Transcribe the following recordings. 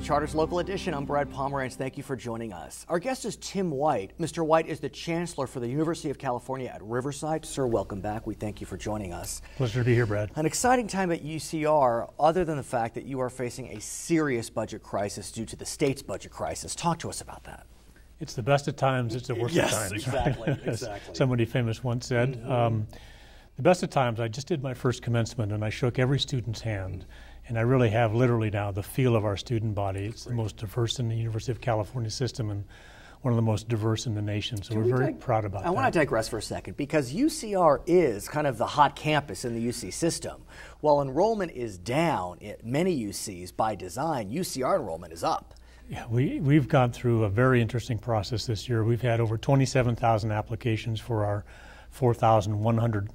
Charter's Local Edition. I'm Brad Pomerantz. Thank you for joining us. Our guest is Tim White. Mr. White is the Chancellor for the University of California at Riverside. Sir, welcome back. We thank you for joining us. Pleasure to be here, Brad. An exciting time at UCR, other than the fact that you are facing a serious budget crisis due to the state's budget crisis. Talk to us about that. It's the best of times, it's the worst of times. Exactly, right? exactly. Somebody famous once said. The best of times, I just did my first commencement and I shook every student's hand. And I really have literally now the feel of our student body. It's the most diverse in the University of California system and one of the most diverse in the nation. So we're very proud about that. I want to digress for a second because UCR is kind of the hot campus in the UC system. While enrollment is down at many UCs by design, UCR enrollment is up. Yeah, we've gone through a very interesting process this year. We've had over 27,000 applications for our 4,100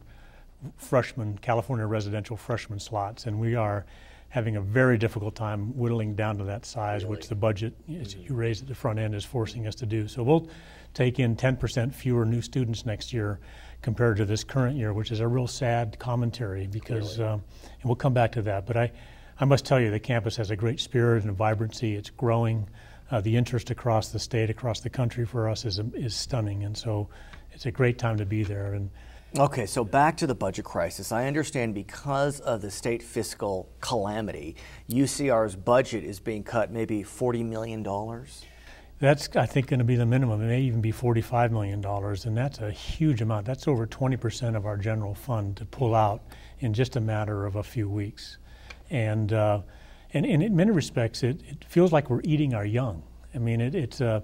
California residential freshman slots, and we are having a very difficult time whittling down to that size, which the budget, as you raised at the front end, is forcing us to do. So we'll take in 10% fewer new students next year compared to this current year, which is a real sad commentary because, and we'll come back to that. But I must tell you, the campus has a great spirit and vibrancy. It's growing. The interest across the state, across the country for us is stunning, and so it's a great time to be there. And okay, so back to the budget crisis. I understand because of the state fiscal calamity, UCR's budget is being cut maybe $40 million? That's, I think, going to be the minimum. It may even be $45 million, and that's a huge amount. That's over 20% of our general fund to pull out in just a matter of a few weeks. And in many respects, it feels like we're eating our young. I mean, it's a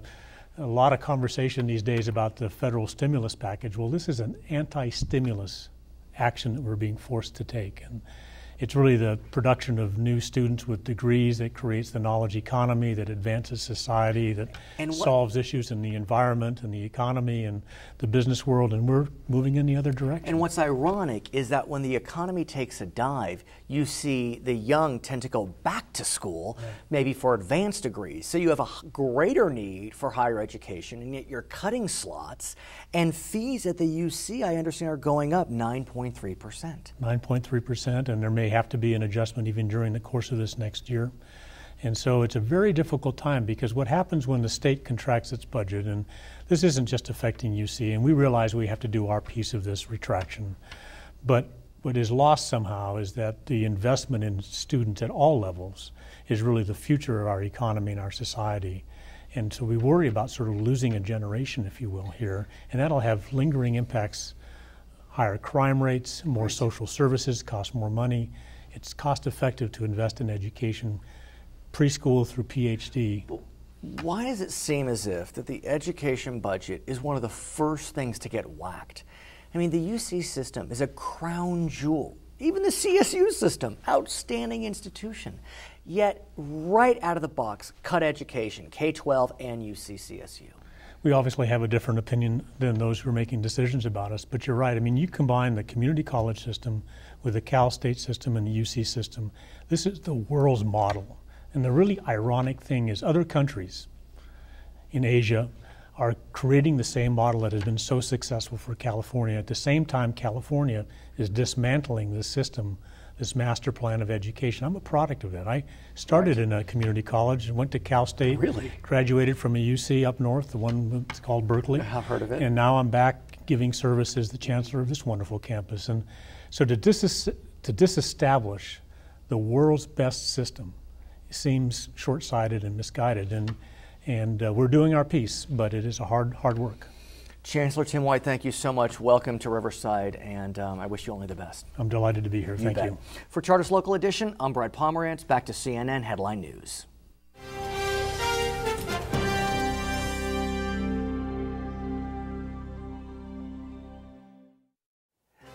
lot of conversation these days about the federal stimulus package. Well, this is an anti-stimulus action that we're being forced to take. And it's really the production of new students with degrees that creates the knowledge economy, that advances society, that solves issues in the environment and the economy and the business world, and we're moving in the other direction. And what's ironic is that when the economy takes a dive, you see the young tend to go back to school, maybe for advanced degrees. So you have a greater need for higher education, and yet you're cutting slots, and fees at the UC, I understand, are going up 9.3%. 9.3%, and there may have to be an adjustment even during the course of this next year. And so it's a very difficult time because what happens when the state contracts its budget, and this isn't just affecting UC, and we realize we have to do our piece of this retraction, but what is lost somehow is that the investment in students at all levels is really the future of our economy and our society. And so we worry about sort of losing a generation, if you will, here, and that'll have lingering impacts. Higher crime rates, more social services, cost more money. It's cost effective to invest in education, preschool through PhD. Why does it seem as if that the education budget is one of the first things to get whacked? I mean, the UC system is a crown jewel. Even the CSU system, outstanding institution. Yet, right out of the box, cut education, K-12 and UC-CSU. We obviously have a different opinion than those who are making decisions about us, but you're right. I mean, you combine the community college system with the Cal State system and the UC system. This is the world's model. And the really ironic thing is other countries in Asia are creating the same model that has been so successful for California. At the same time, California is dismantling this system, this master plan of education. I'm a product of that. I started in a community college and went to Cal State. Really? Graduated from a UC up north, the one that's called Berkeley. I've heard of it. And now I'm back giving service as the chancellor of this wonderful campus. And so to disestablish the world's best system seems short-sighted and misguided. And we're doing our piece, but it is a hard work. Chancellor Tim White, thank you so much. Welcome to Riverside, and I wish you only the best. I'm delighted to be here. Thank you. For Charter's Local Edition, I'm Brad Pomerantz. Back to CNN Headline News.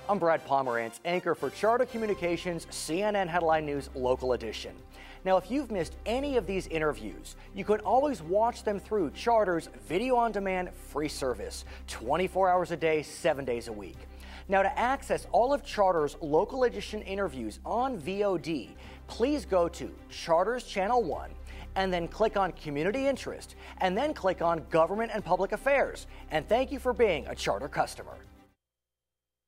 I'm Brad Pomerantz, anchor for Charter Communications CNN Headline News Local Edition. Now, if you've missed any of these interviews, you can always watch them through Charter's video-on-demand free service, 24 hours a day, 7 days a week. Now, to access all of Charter's Local Edition interviews on VOD, please go to Charter's Channel 1 and then click on Community Interest and then click on Government and Public Affairs. And thank you for being a Charter customer.